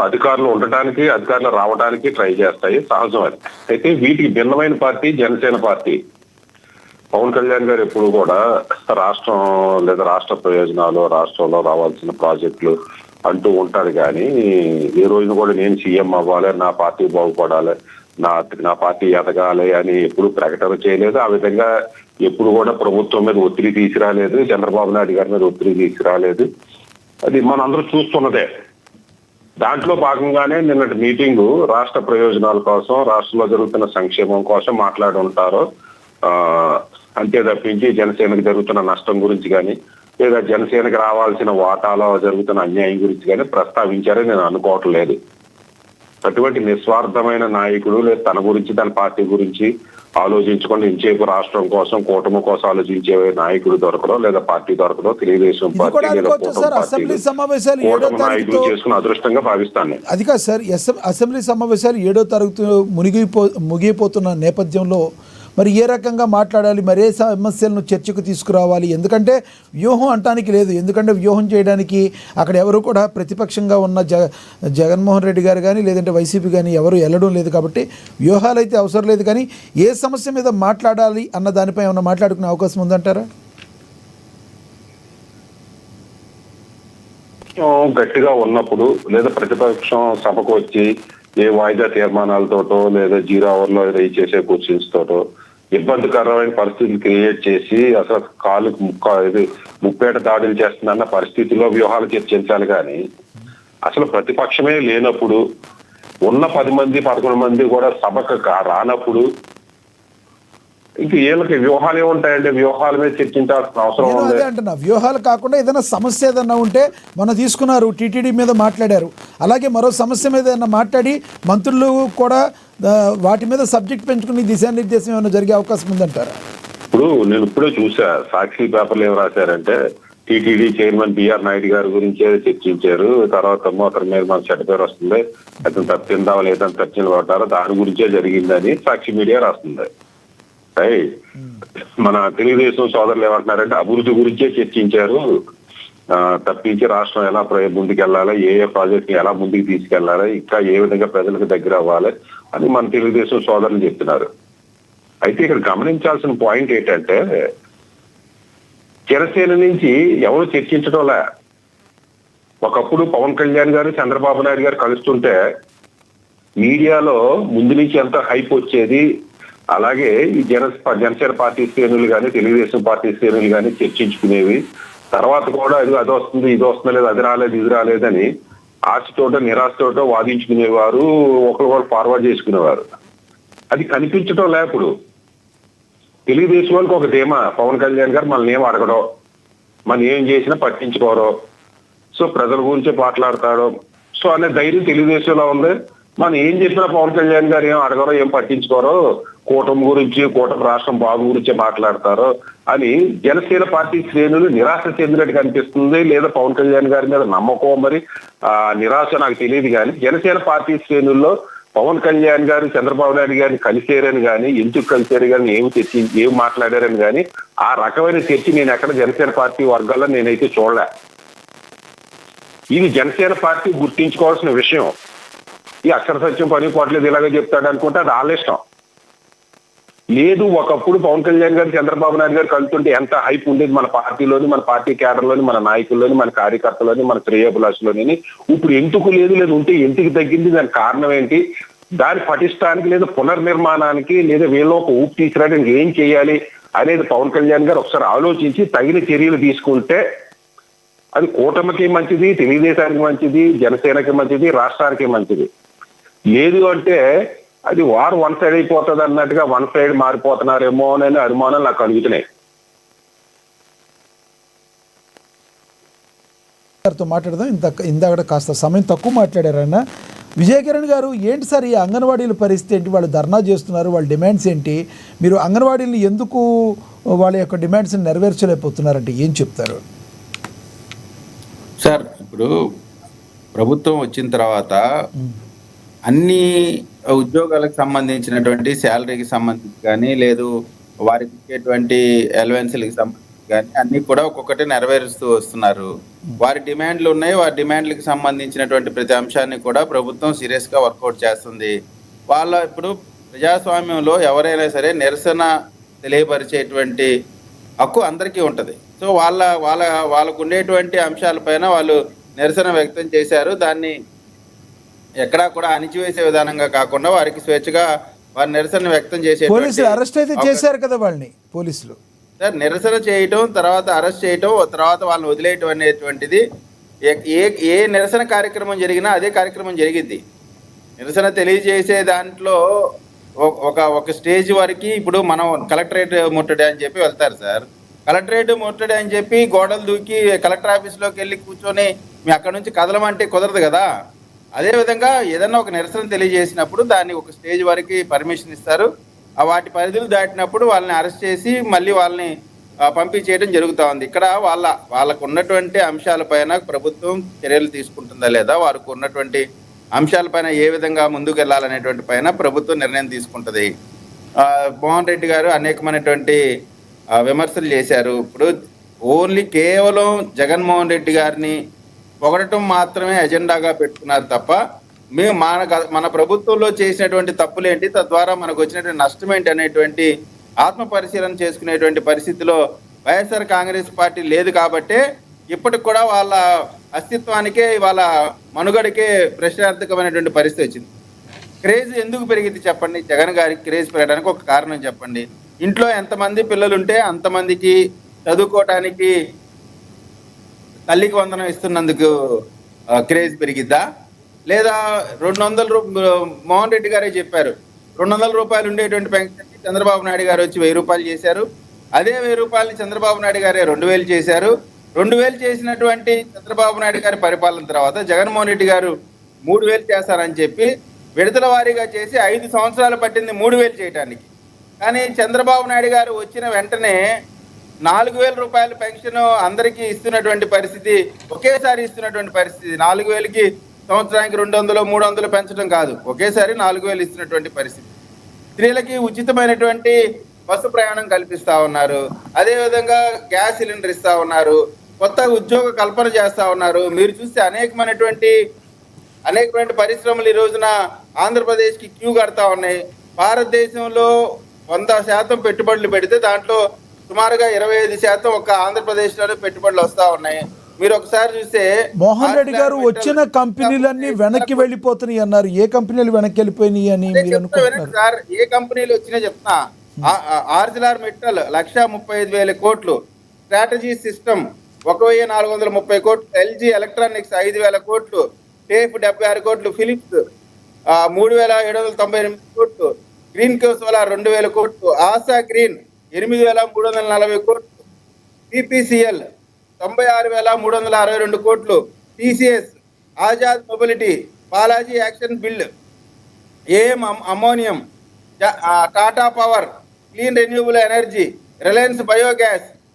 అధికారులు ఉండటానికి, అధికారులు రావడానికి ట్రై చేస్తాయి, సహజం అది. అయితే వీటికి భిన్నమైన పార్టీ జనసేన పార్టీ. పవన్ కళ్యాణ్ గారు ఎప్పుడు కూడా రాష్ట్రం లేదా రాష్ట్ర ప్రయోజనాలు, రాష్ట్రంలో రావాల్సిన ప్రాజెక్టులు అంటూ ఉంటాడు. కానీ ఏ రోజున కూడా నేను సీఎం అవ్వాలి, నా పార్టీ బాగుపడాలి, నా పార్టీ ఎదగాలి అని ఎప్పుడు ప్రకటన చేయలేదు. ఆ విధంగా ఎప్పుడు కూడా ప్రభుత్వం మీద ఒత్తిడి తీసుకురాలేదు, చంద్రబాబు నాయుడు గారి మీద ఒత్తిడి తీసుకురాలేదు. అది మనందరూ చూస్తున్నదే. దాంట్లో భాగంగానే నిన్నటి మీటింగు రాష్ట్ర ప్రయోజనాల కోసం, రాష్ట్రంలో జరుగుతున్న సంక్షేమం కోసం మాట్లాడి ఉంటారు. అంతే తప్పించి జనసేనకు జరుగుతున్న నష్టం గురించి కానీ, లేదా జనసేనకు రావాల్సిన వాటాలో జరుగుతున్న అన్యాయం గురించి కానీ ప్రస్తావించారని నేను అనుకోవటం లేదు. అటువంటి నిస్వార్థమైన నాయకుడు లేదా తన గురించి, తన పార్టీ గురించి ఆలోచించకుండా ఇంచేపు రాష్ట్రం కోసం, కూటమి కోసం ఆలోచించే నాయకుడు దొరకడం, లేదా పార్టీ దొరకడం తెలుగుదేశం పార్టీ లేదా కూటమి నాయకులు చేసుకున్న అదృష్టంగా భావిస్తాను. అది కాదు సార్, అసెంబ్లీ సమావేశాలు 7వ తరగతి ముగిపోతున్న నేపథ్యంలో మరి ఏ రకంగా మాట్లాడాలి, మరి ఏ సమస్యలను చర్చకు తీసుకురావాలి? ఎందుకంటే వ్యూహం అంటానికి లేదు. ఎందుకంటే వ్యూహం చేయడానికి అక్కడ ఎవరు కూడా ప్రతిపక్షంగా ఉన్న జగన్మోహన్ రెడ్డి గారు కానీ, లేదంటే వైసీపీ కానీ ఎవరు వెళ్ళడం లేదు. కాబట్టి వ్యూహాలు అయితే అవసరం లేదు. కానీ ఏ సమస్య మీద మాట్లాడాలి అన్న దానిపై ఏమైనా మాట్లాడుకునే అవకాశం ఉందంటారా? గట్టిగా ఉన్నప్పుడు, లేదా ప్రతిపక్షం సభకు వచ్చి ఏ వాయిదా తీర్మానాలతోటో, లేదా 0 అవర్లో రైజ్ చేసే క్వశ్చన్స్ తోటో ఇబ్బందికరమైన పరిస్థితులు క్రియేట్ చేసి అసలు ముప్పేట దాడులు చేస్తుందన్న పరిస్థితిలో వ్యూహాలు చర్చించాలి. కానీ అసలు ప్రతిపక్షమే లేనప్పుడు, ఉన్న 10 మంది 11 మంది కూడా సభకు రానప్పుడు ఇంక వీళ్ళకి వ్యూహాలు ఏముంటాయండి? వ్యూహాల మీద చర్చించాల్సిన అవసరం ఉంది. అదే అంటున్నా, వ్యూహాలు కాకుండా ఏదైనా సమస్య ఏదన్నా ఉంటే మనం తీసుకున్నారు, టీటీడీ మీద మాట్లాడారు. అలాగే మరో సమస్య మీద ఏదైనా మాట్లాడి మంత్రులు కూడా వాటి మీద సబ్జెక్ట్ పెంచుకుని దిశానిర్దేశం ఏమైనా జరిగే అవకాశం ఉందంటారా? ఇప్పుడు నేను ఇప్పుడే చూసా, సాక్షి పేపర్లు ఏం రాశారంటే టీటీడీ చైర్మన్ బిఆర్ నాయుడు గారి గురించే చర్చించారు. తర్వాత అతని మీద మన చెడ్డ పేరు వస్తుంది, అతను తప్పిందావా లేదని చర్చలు పడ్డారో దాని గురించే జరిగిందని సాక్షి మీడియా రాస్తుంది. మన తెలుగుదేశం సోదరులు ఏమంటున్నారంటే అభివృద్ధి గురించే చర్చించారు తప్పించి రాష్ట్రం ఎలా ముందుకు వెళ్ళాలి, ఏ ప్రాజెక్ట్ ఎలా ముందుకు తీసుకెళ్లాలి, ఇంకా ఏ విధంగా ప్రజలకు దగ్గర అవ్వాలి అని మన తెలుగుదేశం సోదరులు చెప్తున్నారు. అయితే ఇక్కడ గమనించాల్సిన పాయింట్ ఏంటంటే జనసేన నుంచి ఎవరు చర్చించడంలా. ఒకప్పుడు పవన్ కళ్యాణ్ గారు, చంద్రబాబు నాయుడు గారు కలుస్తుంటే మీడియాలో ముందు నుంచి ఎంత హైప్ వచ్చేది. అలాగే ఈ జనసేన పార్టీ శ్రేణులు కానీ, తెలుగుదేశం పార్టీ శ్రేణులు కానీ చర్చించుకునేవి. తర్వాత కూడా అది వస్తుంది, ఇది వస్తుంది, లేదు అది రాలేదు, ఇది రాలేదని ఆశతోటో నిరాశతోటో వాదించుకునేవారు, ఒకరు ఫార్వర్డ్ చేసుకునేవారు. అది కనిపించడం లేప్పుడు తెలుగుదేశం వాళ్ళకి ఒక ధీమా, పవన్ కళ్యాణ్ గారు మనల్ని ఏం అడగడం, మనం ఏం చేసినా పట్టించుకోరో, సో ప్రజల గురించే మాట్లాడతాడు సో అనే ధైర్యం తెలుగుదేశంలో ఉంది. మనం ఏం చెప్పినా పవన్ కళ్యాణ్ గారు ఏం అడగరో, ఏం పట్టించుకోరో, కూటమి గురించి, కూటమి రాష్ట్రం బాగు గురించే మాట్లాడతారో అని జనసేన పార్టీ శ్రేణులు నిరాశ చెందినట్టు కనిపిస్తుంది. లేదా పవన్ కళ్యాణ్ గారి మీద నమ్మకం, మరి నిరాశ నాకు తెలియదు. కానీ జనసేన పార్టీ శ్రేణుల్లో పవన్ కళ్యాణ్ గారు, చంద్రబాబు నాయుడు గారిని కలిసేరని కానీ, ఎందుకు కలిసేరు కానీ, ఏమి మాట్లాడారని కానీ ఆ రకమైన చర్చ నేను ఎక్కడ జనసేన పార్టీ వర్గాల్లో నేనైతే చూడలే. ఇది జనసేన పార్టీ గుర్తించుకోవాల్సిన విషయం. ఈ అక్షర సత్యం పని పోవట్లేదు ఇలాగే చెప్తాడు అనుకుంటే అది వాళ్ళ ఇష్టం. లేదు, ఒకప్పుడు పవన్ కళ్యాణ్ గారు, చంద్రబాబు నాయుడు గారు కలుతుంటే ఎంత హైప్ ఉండేది మన పార్టీలోని, మన పార్టీ కేడర్లోని, మన నాయకుల్లోని, మన కార్యకర్తలోని, మన శ్రేయోభిలాషులోని. ఇప్పుడు ఎందుకు లేదు, లేదు ఉంటే ఎందుకు తగ్గింది, దానికి కారణం ఏంటి, దాని పటిష్టానికి లేదా పునర్నిర్మాణానికి లేదా వీళ్ళు ఒక ఊపు తీసుకురావడానికి ఏం చేయాలి అనేది పవన్ కళ్యాణ్ గారు ఒకసారి ఆలోచించి తగిన చర్యలు తీసుకుంటే అది కూటమికి మంచిది, తెలుగుదేశానికి మంచిది, జనసేనకి మంచిది, రాష్ట్రానికి మంచిది. లేదు అంటే అది వారు వన్ సైడ్ అయిపోతుంది అన్నట్టుగా వన్ సైడ్ మారిపోతున్నారేమో అనే అనుమానాలు నాకు కలుగుతున్నాయి. మాట్లాడదాం. ఇందాక కాస్త సమయం తక్కువ మాట్లాడారు ఆయన. విజయకిరణ్ గారు, ఏంటి సార్ ఈ అంగన్వాడీల పరిస్థితి ఏంటి? వాళ్ళు ధర్నా చేస్తున్నారు, వాళ్ళ డిమాండ్స్ ఏంటి? మీరు అంగన్వాడీలు ఎందుకు వాళ్ళ యొక్క డిమాండ్స్ని నెరవేర్చలేకపోతున్నారంటే ఏం చెప్తారు సార్? ఇప్పుడు ప్రభుత్వం వచ్చిన తర్వాత అన్ని ఉద్యోగాలకు సంబంధించినటువంటి శాలరీకి సంబంధించి కానీ, లేదు వారికి ఇచ్చేటువంటి అలవెన్స్లకి సంబంధించి కానీ అన్ని కూడా ఒక్కొక్కటి నెరవేరుస్తూ వస్తున్నారు. వారి డిమాండ్లు ఉన్నాయి. వారి డిమాండ్లకు సంబంధించినటువంటి ప్రతి అంశాన్ని కూడా ప్రభుత్వం సీరియస్ గా వర్కౌట్ చేస్తుంది. ఇప్పుడు ప్రజాస్వామ్యంలో ఎవరైనా సరే నిరసన తెలియపరిచేటువంటి హక్కు అందరికీ ఉంటది. సో వాళ్ళకు ఉండేటువంటి అంశాలపైన వాళ్ళు నిరసన వ్యక్తం చేశారు. దాన్ని ఎక్కడా కూడా అణిచివేసే విధానంగా కాకుండా వారికి స్వేచ్ఛగా వారి నిరసన వ్యక్తం చేసే పోలీసులు అరెస్ట్ అయితే చేశారు కదా వాళ్ళని. పోలీసులు సార్ నిరసన చేయటం, తర్వాత అరెస్ట్ చేయటం, తర్వాత వాళ్ళని వదిలేయటం అనేటువంటిది ఏ నిరసన కార్యక్రమం జరిగినా అదే కార్యక్రమం జరిగింది. నిరసన తెలియజేసే దాంట్లో ఒక స్టేజ్ వరకు ఇప్పుడు మనం కలెక్టరేట్ ముట్టడి అని చెప్పి వెళ్తారు సార్. కలెక్టరేట్ ముట్టడి అని చెప్పి గోడలు దూకి కలెక్టర్ ఆఫీస్లోకి వెళ్ళి కూర్చొని మీ అక్కడ నుంచి కదలమంటే కుదరదు కదా. అదేవిధంగా ఏదన్నా ఒక నిరసన తెలియజేసినప్పుడు దాన్ని ఒక స్టేజ్ వరకు పర్మిషన్ ఇస్తారు. వాటి పరిధులు దాటినప్పుడు వాళ్ళని అరెస్ట్ చేసి మళ్ళీ వాళ్ళని పంపించేయడం జరుగుతూ ఉంది. ఇక్కడ వాళ్ళకు ఉన్నటువంటి అంశాలపైన ప్రభుత్వం చర్యలు తీసుకుంటుందా లేదా, వారికి ఉన్నటువంటి అంశాలపైన ఏ విధంగా ముందుకు వెళ్ళాలనేటువంటి పైన ప్రభుత్వం నిర్ణయం తీసుకుంటుంది. మోహన్ రెడ్డి గారు అనేకమైనటువంటి విమర్శలు చేశారు. ఇప్పుడు ఓన్లీ కేవలం జగన్మోహన్ రెడ్డి గారిని పొగడటం మాత్రమే ఎజెండాగా పెట్టుకున్నారు తప్ప మేము మన ప్రభుత్వంలో చేసినటువంటి తప్పులేంటి, తద్వారా మనకు వచ్చినటువంటి నష్టం ఏంటి అనేటువంటి ఆత్మ పరిశీలన చేసుకునేటువంటి పరిస్థితిలో వైఎస్ఆర్ కాంగ్రెస్ పార్టీ లేదు. కాబట్టే ఇప్పటికి కూడా వాళ్ళ అస్తిత్వానికే వాళ్ళ మనుగడకే ప్రశ్నార్థకమైనటువంటి పరిస్థితి వచ్చింది. క్రేజ్ ఎందుకు పెరిగింది చెప్పండి? జగన్ గారికి క్రేజ్ పెరగడానికి ఒక కారణం చెప్పండి. ఇంట్లో ఎంతమంది పిల్లలు ఉంటే అంతమందికి చదువుకోవటానికి తల్లికి వందనం ఇస్తున్నందుకు క్రేజ్ పెరిగిద్దా? లేదా 200 మోహన్ రెడ్డి గారే చెప్పారు 200 రూపాయలు ఉండేటువంటి పెన్షన్ చంద్రబాబు నాయుడు గారు వచ్చి 1000 రూపాయలు చేశారు. అదే 1000 రూపాయలని చంద్రబాబు నాయుడు గారే 2000 చేశారు. 2000 చేసినటువంటి చంద్రబాబు నాయుడు గారి పరిపాలన తర్వాత జగన్మోహన్ రెడ్డి గారు 3000 చేస్తారని చెప్పి విడతల వారీగా చేసి 5 సంవత్సరాలు పట్టింది 3000 చేయడానికి. కానీ చంద్రబాబు నాయుడు గారు వచ్చిన వెంటనే 4000 రూపాయల పెన్షన్ అందరికీ ఇస్తున్నటువంటి పరిస్థితి, ఒకేసారి ఇస్తున్నటువంటి పరిస్థితి. 4000కి సంవత్సరానికి 200, 300 పెంచడం కాదు, ఒకేసారి 4000 ఇస్తున్నటువంటి పరిస్థితి. స్త్రీలకి ఉచితమైనటువంటి బస్సు ప్రయాణం కల్పిస్తా ఉన్నారు. అదేవిధంగా గ్యాస్ సిలిండర్ ఇస్తా ఉన్నారు. కొత్త ఉద్యోగ కల్పన చేస్తా ఉన్నారు. మీరు చూస్తే అనేకమైనటువంటి పరిశ్రమలు ఈ రోజున ఆంధ్రప్రదేశ్కి క్యూ కడతా ఉన్నాయి. భారతదేశంలో 100% పెట్టుబడులు పెడితే దాంట్లో సుమారుగా 25% ఒక ఆంధ్రప్రదేశ్లోనే పెట్టుబడులు వస్తా ఉన్నాయి. మీరు ఒకసారి చూస్తే మోహన్ రెడ్డి గారు వచ్చిన కంపెనీలన్నీ వెనక్కి వెళ్ళిపోతున్నాయి అన్నారు. ఏ కంపెనీలు వెనక్కి వెళ్ళిపోయినాయి అని మీరు అనుకుంటున్నారు సార్? ఏ కంపెనీలు వచ్చినా చెప్తున్నా. ఆర్జిలార్ మెటల్ 1,35,000 కోట్లు, స్ట్రాటజీ సిస్టమ్ 1,430 కోట్లు, ఎల్జీ ఎలక్ట్రానిక్స్ 5,000 కోట్లు, టేప్ 76 కోట్లు, ఫిలిప్స్ 3,798 కోట్లు, గ్రీన్ సోలార్ 2,000 కోట్లు, ఆశా గ్రీన్ 8,340 కోట్లు, పిపిసిఎల్ 96,362 కోట్లు, TCS, Azad mobility, Balaji action build, AM ammonium, Tata power, clean renewable energy, Reliance biogas,